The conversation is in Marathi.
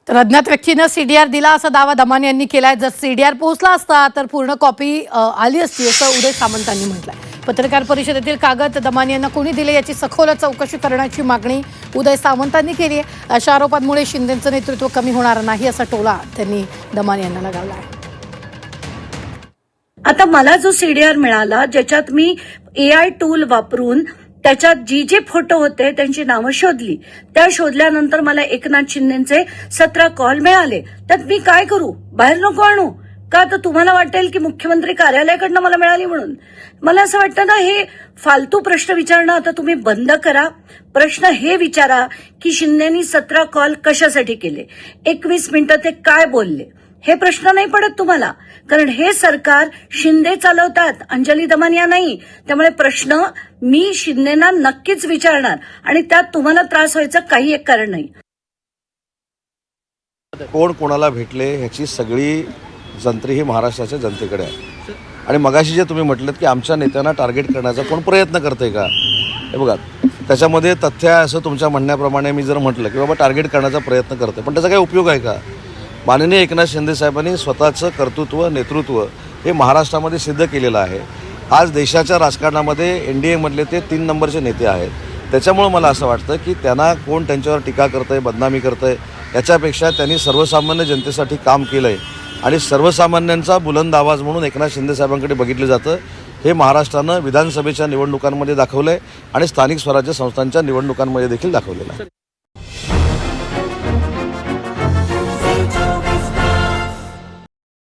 तर अज्ञात व्यक्तीनं सीडीआर दिला असा दावा दमानी यांनी केलाय। जर सीडीआर पोहोचला असता तर पूर्ण कॉपी आली असती असं उदय सामंतांनी म्हटलंय। पत्रकार परिषदेतील कागद दमानी यांना कोणी दिले याची सखोल चौकशी करण्याची मागणी उदय सामंतांनी केली आहे। अशा आरोपांमुळे शिंदेंचं नेतृत्व कमी होणार नाही असा टोला त्यांनी दमानी यांना लगावला आहे। आता मला जो सीडीआर मिळाला ज्याच्यात मी एआय टूल वापरून त्याच्यात जे फोटो होते त्यांची नावं शोधली, त्या शोधल्यानंतर मला एकनाथ शिंदेचे 17 कॉल मिळाले। त्यात मी काय करू? बाहेर नको आणू का? तर तुम्हाला वाटेल की मुख्यमंत्री कार्यालयाकडनं मला मिळाली म्हणून। मला असं वाटतं ना, हे फालतू प्रश्न विचारणं आता तुम्ही बंद करा। प्रश्न हे विचारा की शिंदेनी 17 कॉल कशासाठी केले, 21 मिनिटं ते काय बोलले, हे प्रश्न नाही पडत तुम्हाला, कारण हे सरकार शिंदे चालवतात, अंजली दमानिया नाही। त्यामुळे प्रश्न मी शिंदेना नक्कीच विचारणार आणि त्यात तुम्हाला त्रास व्हायचं काही एक कारण नाही। कोण कोणाला भेटले ह्याची सगळी जंत्री ही महाराष्ट्राच्या जनतेकडे आहे। आणि मगाशी जे तुम्ही म्हटलं की आमच्या नेत्यांना टार्गेट करण्याचा कोण प्रयत्न करते का, हे बघा त्याच्यामध्ये तथ्य आहे असं तुमच्या म्हणण्याप्रमाणे मी जर म्हटलं की बाबा टार्गेट करण्याचा प्रयत्न करते, पण त्याचा काही उपयोग आहे का? माननीय एकनाथ शिंदे साहेबांनी स्वतःचं कर्तृत्व नेतृत्व हे महाराष्ट्रामध्ये सिद्ध केलेलं आहे। आज देशाच्या राजकारणामध्ये एनडीए मधले ते 3 नंबरचे नेते आहेत। त्याच्यामुळे मला असं वाटतं की त्यांना कोण त्यांच्यावर टीका करतंय, बदनामी करतंय, याच्यापेक्षा त्यांनी सर्वसामान्य जनतेसाठी काम केलंय आणि सर्वसामान्यांचा बुलंद आवाज म्हणून एकनाथ शिंदे साहेबांकडे बघितलं जातं। हे महाराष्ट्रानं विधानसभेच्या निवडणुकांमध्ये दाखवलंय आणि स्थानिक स्वराज्य संस्थांच्या निवडणुकांमध्ये देखील दाखवलेलं आहे।